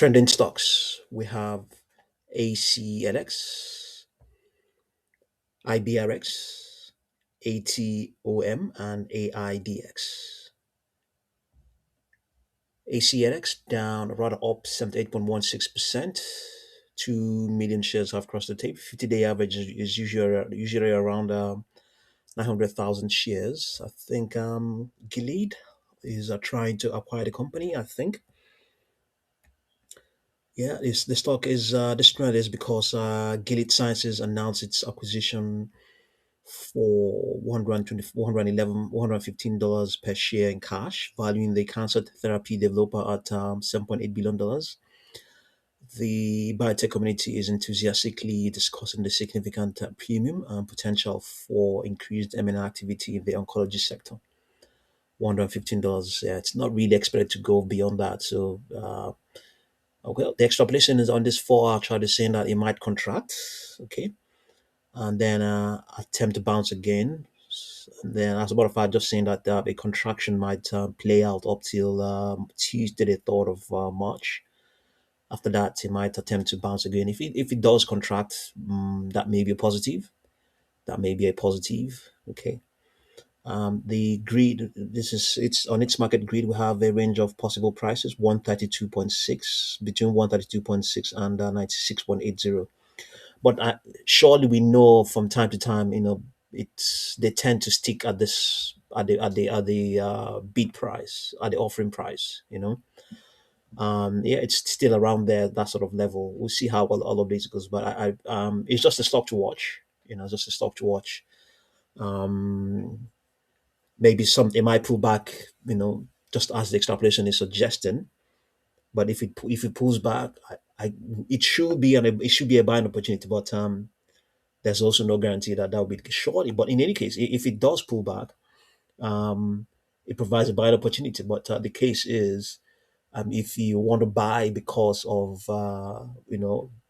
trending stocks. We have ACLX, IBRX, ATOM, and AIDX. ACLX down, rather up 78.16%. 2 million shares have crossed the tape. 50-day average is usually around 900,000 shares. I think Gilead is trying to acquire the company, I think. Yeah, the stock is this trend is because Gilead Sciences announced its acquisition for 120, 111, $115 per share in cash, valuing the cancer therapy developer at $7.8 billion. The biotech community is enthusiastically discussing the significant premium and potential for increased M&A activity in the oncology sector. $115, yeah, it's not really expected to go beyond that. So, well, the extrapolation is on this 4 hour chart is saying that it might contract, okay, and then attempt to bounce again. And then, as a matter of fact, just saying that a contraction might play out up till Tuesday, the 3rd of March. After that, it might attempt to bounce again. If it does contract, that may be a positive. That may be a positive. Okay. The grid, this is it's on its market grid. We have a range of possible prices: 132.6, between 132.6 and 96.80. But surely we know from time to time, it's they tend to stick at this at the bid price, at the offering price. Yeah, it's still around there, that sort of level. We'll see how all of this goes, but it's just a stock to watch. Just a stock to watch. Um, Maybe it might pull back. Just as the extrapolation is suggesting. But if it pulls back, it should be a buying opportunity. But there's also no guarantee that will be short. But in any case, if it does pull back, um, it provides a buying opportunity. But the case is, if you want to buy because of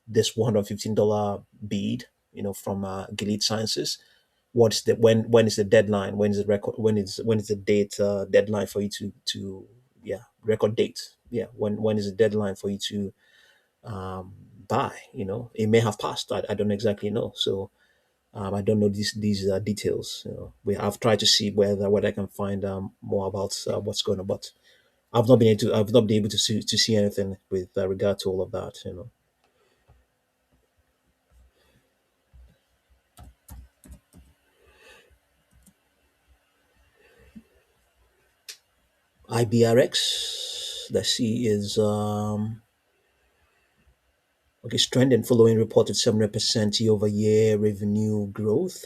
this $115 bid, from Gilead Sciences, what's the when is the deadline? When is the record? When is the date deadline for you to yeah, record date? Yeah, when is the deadline for you to um, buy? It may have passed. I don't exactly know. So I don't know these details. I've tried to see whether I can find more about what's going on, but I've not been able to see anything with regard to all of that. IBRX, let's see, is okay, it's trending following reported 700% year-over-year revenue growth,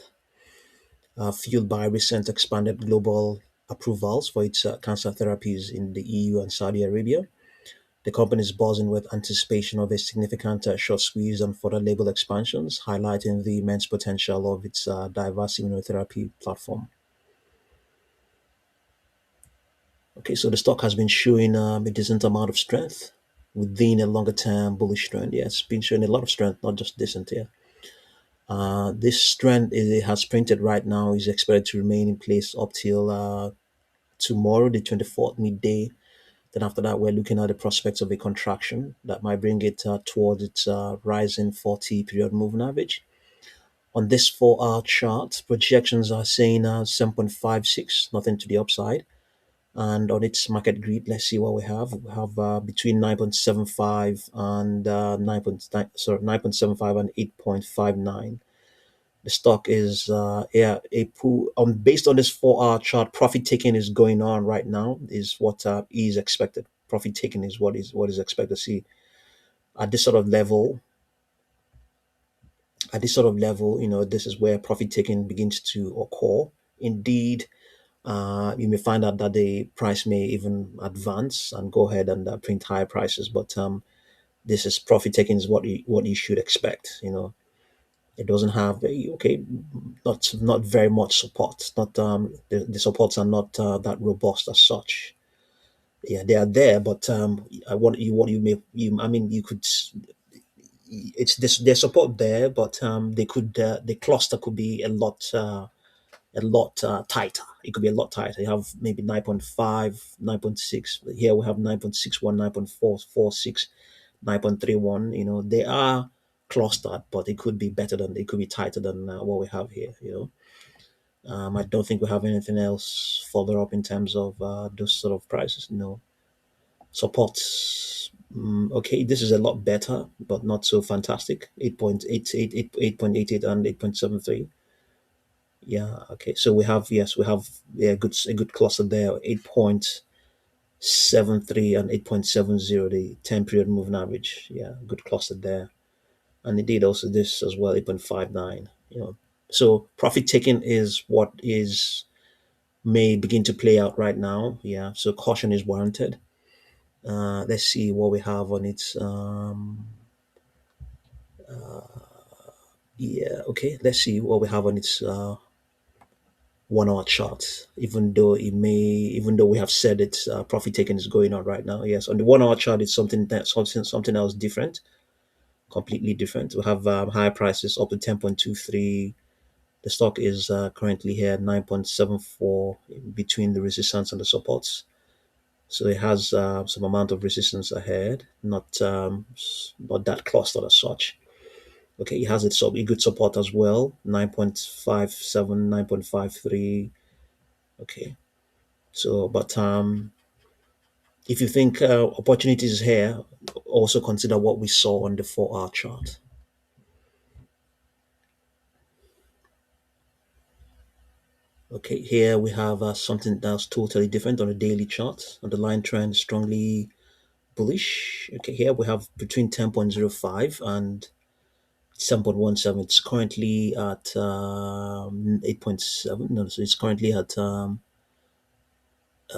fueled by recent expanded global approvals for its cancer therapies in the EU and Saudi Arabia. The company is buzzing with anticipation of a significant short squeeze and further label expansions, highlighting the immense potential of its diverse immunotherapy platform. Okay, so the stock has been showing a decent amount of strength within a longer term bullish trend. Yeah, it's been showing a lot of strength, not just decent. Yeah. This strength it has printed right now is expected to remain in place up till tomorrow, the 24th midday. Then after that, we're looking at the prospects of a contraction that might bring it towards its rising 40 period moving average. On this 4 hour chart, projections are saying 7.56, nothing to the upside. And on its market grid, let's see what we have. We have between 9.75 and 9.75 and 8.59. The stock is yeah, a pool based on this 4 hour chart. Profit taking is going on right now. Is what is expected. Profit taking is what is expected to see at this sort of level. At this sort of level, this is where profit taking begins to occur. Indeed, you may find out that the price may even advance and go ahead and print higher prices. But this is profit taking is what you should expect. It doesn't have okay, not very much support. Not the supports are not that robust as such. Yeah, they are there, but what you may you I mean you could it's this there's support there, but they could the cluster could be a lot tighter. It could be a lot tighter. You have maybe 9.5, 9.6. Here we have 9.61, 9.446. 9.31. They are clustered, but it could be better than, it could be tighter than what we have here. I don't think we have anything else further up in terms of those sort of prices. No supports. Okay, this is a lot better, but not so fantastic. 8.88, 8.88, and 8.73. Yeah. Okay. So we have, yes, we have, yeah, a good cluster there. 8.73 and 8.70, the 10-period moving average. Yeah, good cluster there. And indeed also this as well, 8.59. So profit taking is what is may begin to play out right now. Yeah. So caution is warranted. Let's see what we have on its. Yeah. Okay. Let's see what we have on its 1 hour chart. Even though we have said it's profit taking is going on right now. Yes, on the 1 hour chart, it's something else different, completely different. We have higher prices up to 10.23. The stock is currently here at 9.74 between the resistance and the supports. So it has some amount of resistance ahead, not that clustered as such. Okay, it has a good support as well, 9.57, 9.53. Okay, so but if you think opportunities here, also consider what we saw on the 4 hour chart. Okay, here we have something that's totally different on the daily chart. On the line trend, strongly bullish. Okay, here we have between 10.05 and 7.17. It's currently at 8.7. No, so it's currently at,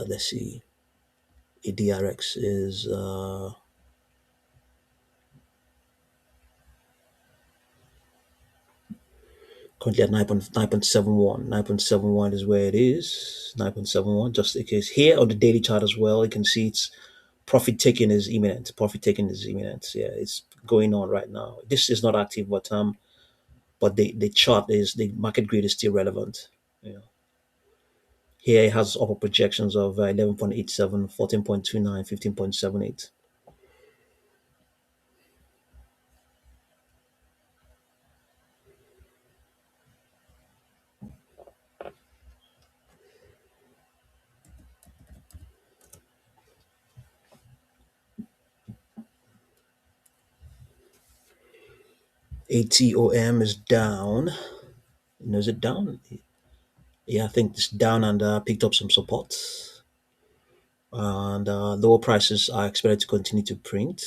let's see, ADRX is currently at 9.71. 9.71 is where it is. 9.71, just in case. Here on the daily chart as well, you can see it's profit taking is imminent. Profit taking is imminent. Yeah, it's going on right now. This is not active, but the chart is, the market grid is still relevant. Yeah. Here it has upper projections of 11.87, 14.29, 15.78. ATOM is down. Is it down? Yeah, I think it's down and picked up some support. And lower prices are expected to continue to print.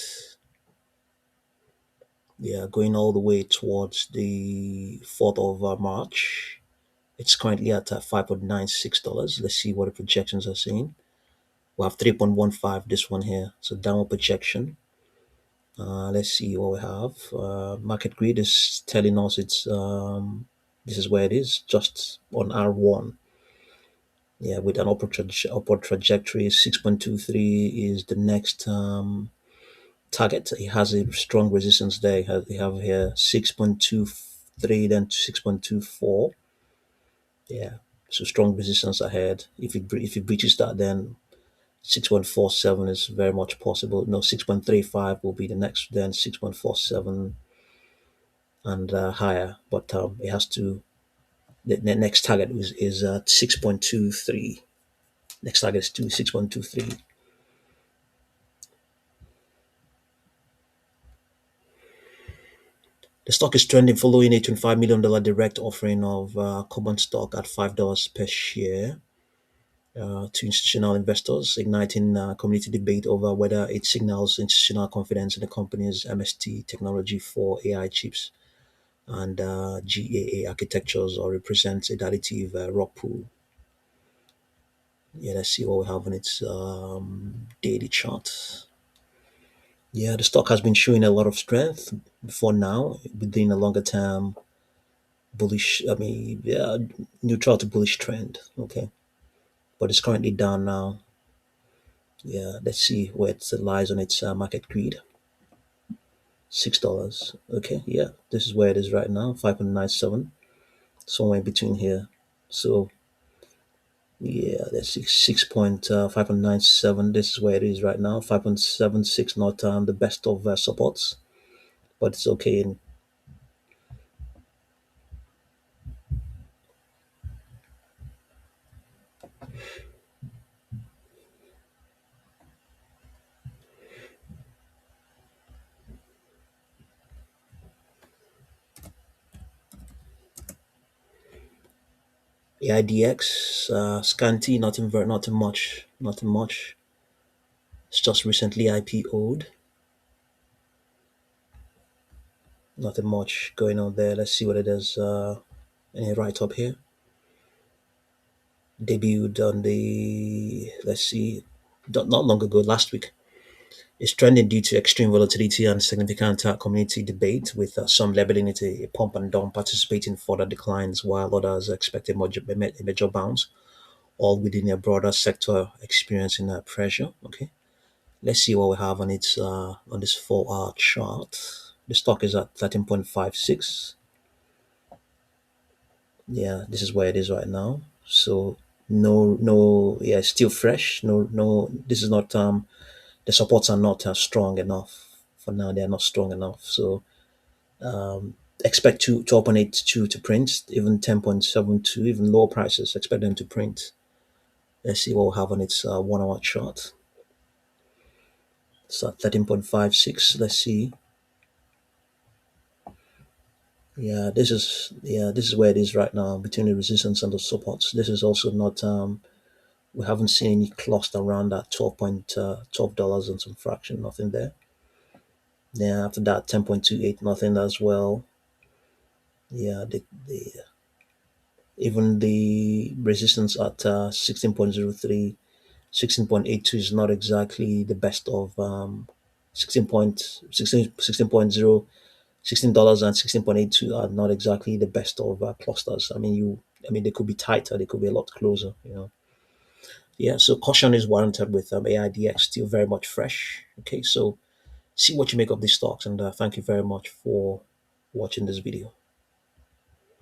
Yeah, going all the way towards the 4th of March. It's currently at $5.96. Let's see what the projections are saying. We have 3.15, this one here. So downward projection. Let's see what we have. Market grid is telling us this is where it is, just on R1. Yeah, with an upward trajectory. 6.23 is the next target. It has a strong resistance there. They have here 6.23, then 6.24. Yeah, so strong resistance ahead. If it breaches that, then 6.47 is very much possible. No, 6.35 will be the next, then 6.47 and higher. But it has to. The next target is 6.23. Next target is 6.23. The stock is trending following a $25 million direct offering of common stock at $5 per share to institutional investors, igniting community debate over whether it signals institutional confidence in the company's MST technology for AI chips and GAA architectures, or represents a dilutive rugpull. Yeah, let's see what we have on its daily chart. Yeah, the stock has been showing a lot of strength before now within a longer term bullish, I mean, yeah, neutral to bullish trend. Okay, but it's currently down now. Yeah, let's see where it lies on its market grid. $6. Okay, yeah, this is where it is right now. 5.97, somewhere in between here. So Yeah, that's 5.97. This is where it is right now. 5.76, not the best of supports, but it's okay. And AIDX, scanty, nothing much, nothing much. It's just recently IPO'd. Nothing much going on there. Let's see what it is. Any write up here? Debuted on the, let's see, not long ago, last week. It's trending due to extreme volatility and significant community debate, with some labeling it a pump and dump, participating in further declines, while others expect a major bounce, all within a broader sector experiencing pressure. Okay, let's see what we have on its on this 4 hour chart. The stock is at 13.56. Yeah, this is where it is right now. So no, yeah, it's still fresh. No, this is not the supports are not strong enough for now. They are not strong enough. So expect to open it to print even 10.72, even lower prices. Expect them to print. Let's see what we have on its 1 hour chart. It's at 13.56. Let's see. Yeah, this is where it is right now between the resistance and the supports. This is also not we haven't seen any cluster around that $12 and some fraction, nothing there. Yeah, after that 10.28, nothing as well. Yeah, the even the resistance at 16.03, 16.82 is not exactly the best of 16 point 16 $16 and 16.82 are not exactly the best of clusters. I mean, they could be tighter, they could be a lot closer. Yeah, so caution is warranted with AIDX still very much fresh. Okay, so see what you make of these stocks, and thank you very much for watching this video.